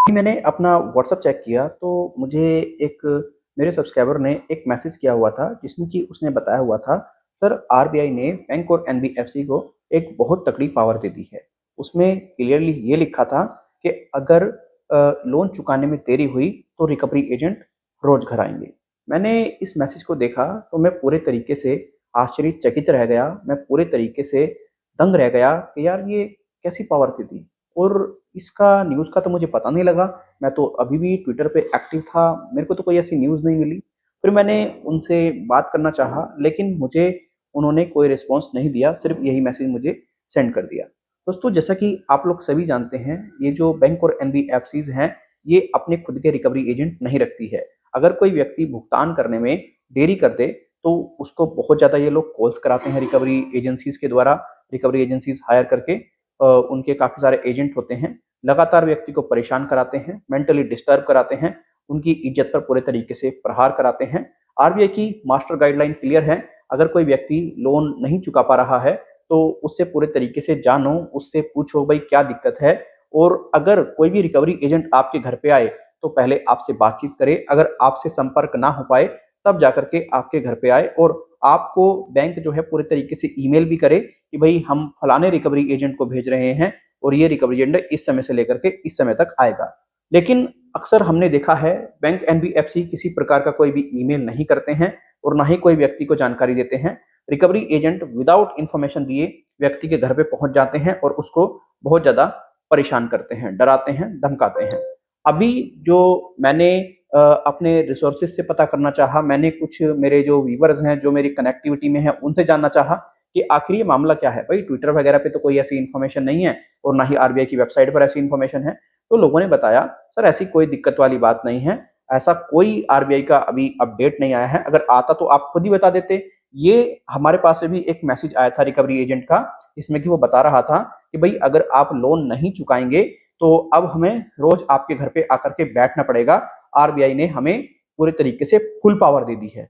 मैंने अपना WhatsApp check किया तो मुझे एक मेरे सब्सक्राइबर ने एक मैसेज किया हुआ था जिसमें कि उसने बताया हुआ था, सर आरबीआई ने बैंक और एनबीएफसी को एक बहुत तगड़ी पावर दे दी है। उसमें क्लियरली ये लिखा था कि अगर लोन चुकाने में देरी हुई तो रिकवरी एजेंट रोज घर आएंगे। मैंने इस मैसेज को देखा तो मैं पूरे तरीके से आश्चर्यचकित रह गया। मैं पूरे तरीके से दंग रह गया कि यार ये कैसी पावर दे दी। और इसका न्यूज़ का तो मुझे पता नहीं लगा। मैं तो अभी भी ट्विटर पे एक्टिव था, मेरे को तो कोई ऐसी न्यूज़ नहीं मिली। फिर मैंने उनसे बात करना चाहा लेकिन मुझे उन्होंने कोई रिस्पॉन्स नहीं दिया, सिर्फ यही मैसेज मुझे सेंड कर दिया। दोस्तों, जैसा कि आप लोग सभी जानते हैं, ये जो बैंक और एनबीएफसीज हैं, ये अपने खुद के रिकवरी एजेंट नहीं रखती है। अगर कोई व्यक्ति भुगतान करने में देरी कर दे तो उसको बहुत ज़्यादा ये लोग कॉल्स कराते हैं रिकवरी एजेंसीज के द्वारा। रिकवरी एजेंसीज हायर करके उनके काफ़ी सारे एजेंट होते हैं, लगातार व्यक्ति को परेशान कराते हैं, मेंटली डिस्टर्ब कराते हैं, उनकी इज्जत पर पूरे तरीके से प्रहार कराते हैं। आरबीआई की मास्टर गाइडलाइन क्लियर है, अगर कोई व्यक्ति लोन नहीं चुका पा रहा है तो उससे पूरे तरीके से जानो, उससे पूछो भाई क्या दिक्कत है। और अगर कोई भी रिकवरी एजेंट आपके घर पे आए तो पहले आपसे बातचीत करे, अगर आपसे संपर्क ना हो पाए तब जाकर के आपके घर पे आए और आपको बैंक जो है पूरे तरीके से ईमेल भी करे कि भाई हम फलाने रिकवरी एजेंट को भेज रहे हैं और ये रिकवरी एजेंट इस समय से लेकर के इस समय तक आएगा। लेकिन अक्सर हमने देखा है बैंक एनबीएफसी किसी प्रकार का कोई भी ईमेल नहीं करते हैं और ना ही कोई व्यक्ति को जानकारी देते हैं। रिकवरी एजेंट विदाउट इंफॉर्मेशन दिए व्यक्ति के घर पे पहुंच जाते हैं और उसको बहुत ज्यादा परेशान करते हैं, डराते हैं, धमकाते हैं। अभी जो मैंने अपने रिसोर्सेज से पता करना चाहा, मैंने कुछ मेरे जो व्यूवर्स हैं, जो मेरी कनेक्टिविटी में है, उनसे जानना चाहा कि आखिर ये मामला क्या है। भाई ट्विटर वगैरह पे तो कोई ऐसी इन्फॉर्मेशन नहीं है और ना ही आरबीआई की वेबसाइट पर ऐसी इन्फॉर्मेशन है। तो लोगों ने बताया, सर ऐसी कोई दिक्कत वाली बात नहीं है, ऐसा कोई आरबीआई का अभी अपडेट नहीं आया है, अगर आता तो आप खुद ही बता देते। ये हमारे पास से भी एक मैसेज आया था रिकवरी एजेंट का, इसमें कि वो बता रहा था कि भाई अगर आप लोन नहीं चुकाएंगे तो अब हमें रोज आपके घर पे आकर के बैठना पड़ेगा। आरबीआई ने हमें पूरे तरीके से फुल पावर दे दी है।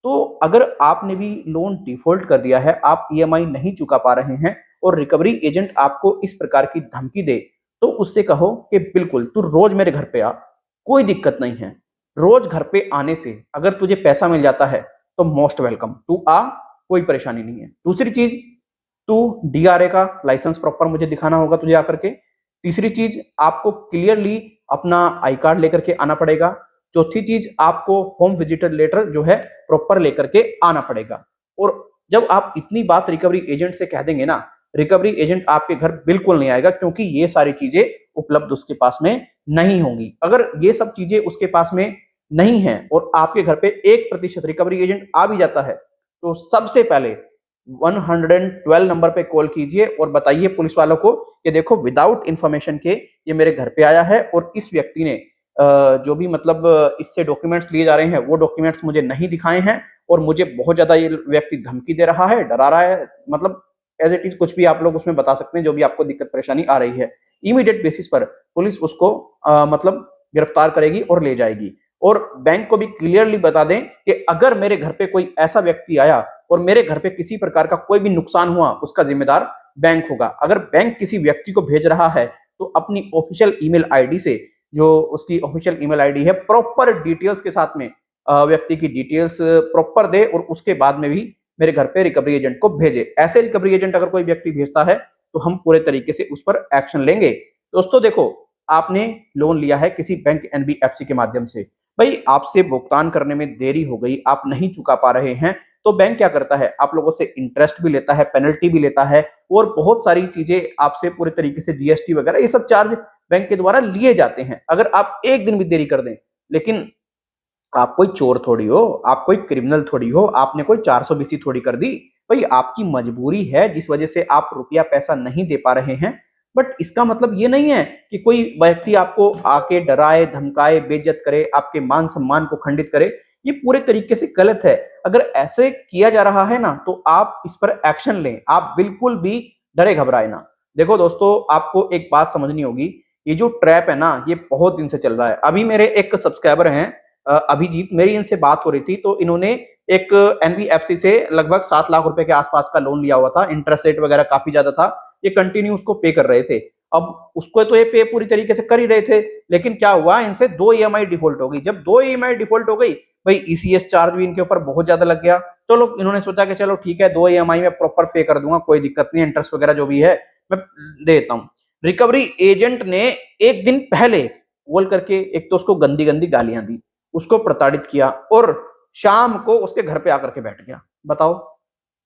तो अगर आपने भी लोन डिफॉल्ट कर दिया है, आप ईएमआई नहीं चुका पा रहे हैं और रिकवरी एजेंट आपको इस प्रकार की धमकी दे, तो उससे कहो कि बिल्कुल तू रोज मेरे घर पे आ, कोई दिक्कत नहीं है। रोज घर पे आने से अगर तुझे पैसा मिल जाता है तो मोस्ट वेलकम, तू आ, कोई परेशानी नहीं है। दूसरी चीज, तू डीआरए का लाइसेंस प्रॉपर मुझे दिखाना होगा तुझे आकर के। तीसरी चीज, आपको क्लियरली अपना आई कार्ड लेकर के आना पड़ेगा। चौथी चीज, आपको होम विजिटर लेटर जो है प्रॉपर लेकर के आना पड़ेगा। और जब आप इतनी बात रिकवरी एजेंट से कह देंगे ना, रिकवरी एजेंट आपके घर बिल्कुल नहीं आएगा, क्योंकि ये सारी चीजें उपलब्ध उसके पास में नहीं होंगी। अगर ये सब चीजें उसके पास में नहीं है और आपके घर पे 1% रिकवरी एजेंट आ भी जाता है तो सबसे पहले 112 नंबर पे कॉल कीजिए और बताइए पुलिस वालों को कि देखो विदाउट इंफॉर्मेशन के ये मेरे घर पे आया है और इस व्यक्ति ने जो भी मतलब इससे डॉक्यूमेंट्स लिए जा रहे हैं वो डॉक्यूमेंट्स मुझे नहीं दिखाए हैं और मुझे बहुत ज्यादा ये व्यक्ति धमकी दे रहा है, डरा रहा है। मतलब एज इट इज कुछ भी आप लोग उसमें बता सकते हैं जो भी आपको दिक्कत परेशानी आ रही है। इमीडिएट बेसिस पर पुलिस उसको मतलब गिरफ्तार करेगी और ले जाएगी। और बैंक को भी क्लियरली बता दें कि अगर मेरे घर पे कोई ऐसा व्यक्ति आया और मेरे घर पे किसी प्रकार का कोई भी नुकसान हुआ, उसका जिम्मेदार बैंक होगा। अगर बैंक किसी व्यक्ति को भेज रहा है तो अपनी ऑफिशियल ईमेल आईडी से, जो उसकी ऑफिशियल ईमेल आईडी है, प्रॉपर डिटेल्स के साथ में व्यक्ति की डिटेल्स प्रॉपर दे और उसके बाद में भी मेरे घर पे रिकवरी एजेंट को भेजे। ऐसे रिकवरी एजेंट अगर कोई व्यक्ति भेजता है तो हम पूरे तरीके से उस पर एक्शन लेंगे। दोस्तों देखो, आपने लोन लिया है किसी बैंक एनबीएफसी के माध्यम से, भाई आपसे भुगतान करने में देरी हो गई, आप नहीं चुका पा रहे हैं, तो बैंक क्या करता है, आप लोगों से इंटरेस्ट भी लेता है, पेनल्टी भी लेता है और बहुत सारी चीजें आपसे पूरे तरीके से जीएसटी वगैरह ये सब चार्ज बैंक के द्वारा लिए जाते हैं। अगर आप एक दिन भी देरी कर दें, लेकिन आप कोई चोर थोड़ी हो, आप कोई क्रिमिनल थोड़ी हो, आपने कोई 420 थोड़ी कर दी। भाई आपकी मजबूरी है जिस वजह से आप रुपया पैसा नहीं दे पा रहे हैं। बट इसका मतलब ये नहीं है कि कोई व्यक्ति आपको आके डराए, धमकाए, बेइज्जत करे, आपके मान सम्मान को खंडित करे। ये पूरे तरीके से गलत है। अगर ऐसे किया जा रहा है ना तो आप इस पर एक्शन लें, आप बिल्कुल भी डरे घबराए ना। देखो दोस्तों, आपको एक बात समझनी होगी, ये जो ट्रैप है ना ये बहुत दिन से चल रहा है। अभी मेरे एक सब्सक्राइबर हैं अभिजीत, मेरी इनसे बात हो रही थी तो इन्होंने एक एनबीएफसी से लगभग 7 लाख रुपए के आसपास का लोन लिया हुआ था, इंटरेस्ट रेट वगैरह काफी ज्यादा था, ये कंटिन्यू उसको पे कर रहे थे। अब उसको तो ये पे पूरी तरीके से कर ही रहे थे, लेकिन क्या हुआ, इनसे 2 ईएमआई डिफॉल्ट हो गई। जब 2 ईएमआई डिफॉल्ट हो गई, भाई ईसीएस चार्ज भी इनके ऊपर बहुत ज्यादा लग गया। चलो इन्होंने सोचा कि चलो ठीक है 2 ईएमआई में प्रॉपर पे कर दूंगा, कोई दिक्कत नहीं, इंटरेस्ट वगैरह जो भी है मैं दे देता हूं। रिकवरी एजेंट ने एक दिन पहले कॉल करके एक तो उसको गंदी गंदी गालियां दी, उसको प्रताड़ित किया, और शाम को उसके घर पे आकर के बैठ गया। बताओ,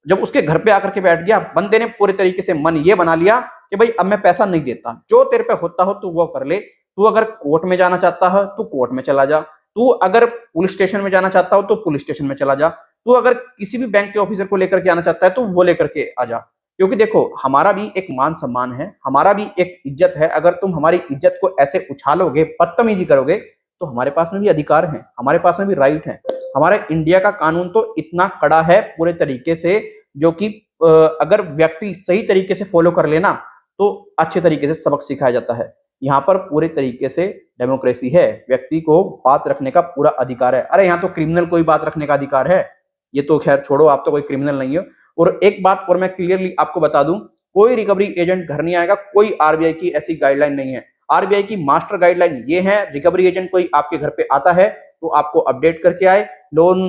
जब उसके घर पे आकर के बैठ गया, बंदे ने पूरे तरीके से मन ये बना लिया कि भाई अब मैं पैसा नहीं देता, जो तेरे पे होता हो तू वो कर ले, तू अगर कोर्ट में जाना चाहता है तू कोर्ट में चला जा, तू अगर पुलिस स्टेशन में जाना चाहता हो तो पुलिस स्टेशन में चला जा, तू अगर किसी भी बैंक के ऑफिसर को लेकर के आना चाहता है तो वो लेकर के आ जा। क्योंकि देखो, हमारा भी एक मान सम्मान है, हमारा भी एक इज्जत है। अगर तुम हमारी इज्जत को ऐसे उछालोगे, बदतमीजी करोगे, तो हमारे पास में भी अधिकार है, हमारे पास में भी राइट है। हमारे इंडिया का कानून तो इतना कड़ा है पूरे तरीके से, जो कि अगर व्यक्ति सही तरीके से फॉलो कर लेना तो अच्छे तरीके से सबक सिखाया जाता है। यहाँ पर पूरे तरीके से डेमोक्रेसी है, व्यक्ति को बात रखने का पूरा अधिकार है। अरे यहाँ तो क्रिमिनल को भी बात रखने का अधिकार है, ये तो खैर छोड़ो, आप तो कोई क्रिमिनल नहीं हो। और एक बात और मैं क्लियरली आपको बता दूं, कोई रिकवरी एजेंट घर नहीं आएगा, कोई आरबीआई की ऐसी गाइडलाइन नहीं है। आरबीआई की मास्टर गाइडलाइन ये है, रिकवरी एजेंट कोई आपके घर पे आता है तो आपको अपडेट करके आए, लोन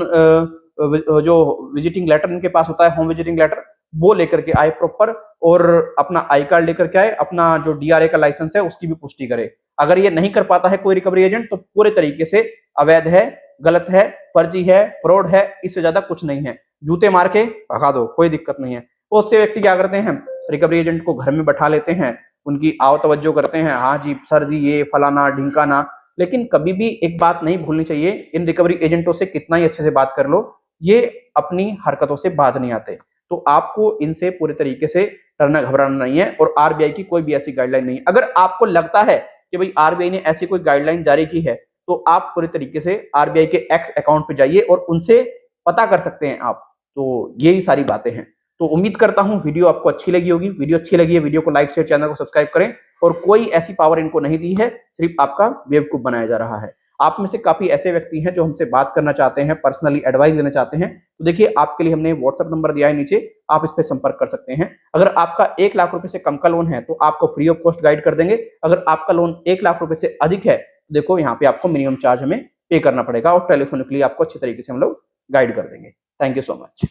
जो विजिटिंग लेटर इनके पास होता है, होम विजिटिंग लेटर, वो लेकर के आए प्रॉपर, और अपना आई कार्ड लेकर के आए, अपना जो डीआरए का लाइसेंस है उसकी भी पुष्टि करे। अगर ये नहीं कर पाता है कोई रिकवरी एजेंट, तो पूरे तरीके से अवैध है, गलत है, फर्जी है, फ्रॉड है, इससे ज्यादा कुछ नहीं है। जूते मार के भगा दो, कोई दिक्कत नहीं है। बहुत से व्यक्ति क्या करते हैं, रिकवरी एजेंट को घर में बैठा लेते हैं, उनकी आओ तवज्जो करते हैं, हाँ जी सर जी ये फलाना ढिंकाना, लेकिन कभी भी एक बात नहीं भूलनी चाहिए, इन रिकवरी एजेंटों से कितना ही अच्छे से बात कर लो, ये अपनी हरकतों से बाज नहीं आते। तो आपको इनसे पूरे तरीके से डरना घबराना नहीं है, और आरबीआई की कोई भी ऐसी गाइडलाइन नहीं है। अगर आपको लगता है कि भाई आरबीआई ने ऐसी कोई गाइडलाइन जारी की है, तो आप पूरे तरीके से आरबीआई के एक्स अकाउंट पे जाइए और उनसे पता कर सकते हैं आप। तो यही सारी बातें हैं। तो उम्मीद करता हूं वीडियो आपको अच्छी लगी होगी। वीडियो अच्छी लगी है, वीडियो को लाइक शेयर, चैनल को सब्सक्राइब करें। और कोई ऐसी पावर इनको नहीं दी है, सिर्फ आपका बेवकूफ बनाया जा रहा है। आप में से काफी ऐसे व्यक्ति हैं जो हमसे बात करना चाहते हैं, पर्सनली एडवाइस लेना चाहते हैं, तो देखिए आपके लिए हमने व्हाट्सएप नंबर दिया है नीचे, आप इस पर संपर्क कर सकते हैं। अगर आपका 1 लाख रुपए से कम का लोन है तो आपको फ्री ऑफ कॉस्ट गाइड कर देंगे। अगर आपका लोन 1 लाख रुपए से अधिक है, तो देखो यहाँ पे आपको मिनिमम चार्ज हमें पे करना पड़ेगा, और टेलीफोनिकली आपको अच्छे तरीके से हम लोग गाइड कर देंगे। Thank you so much.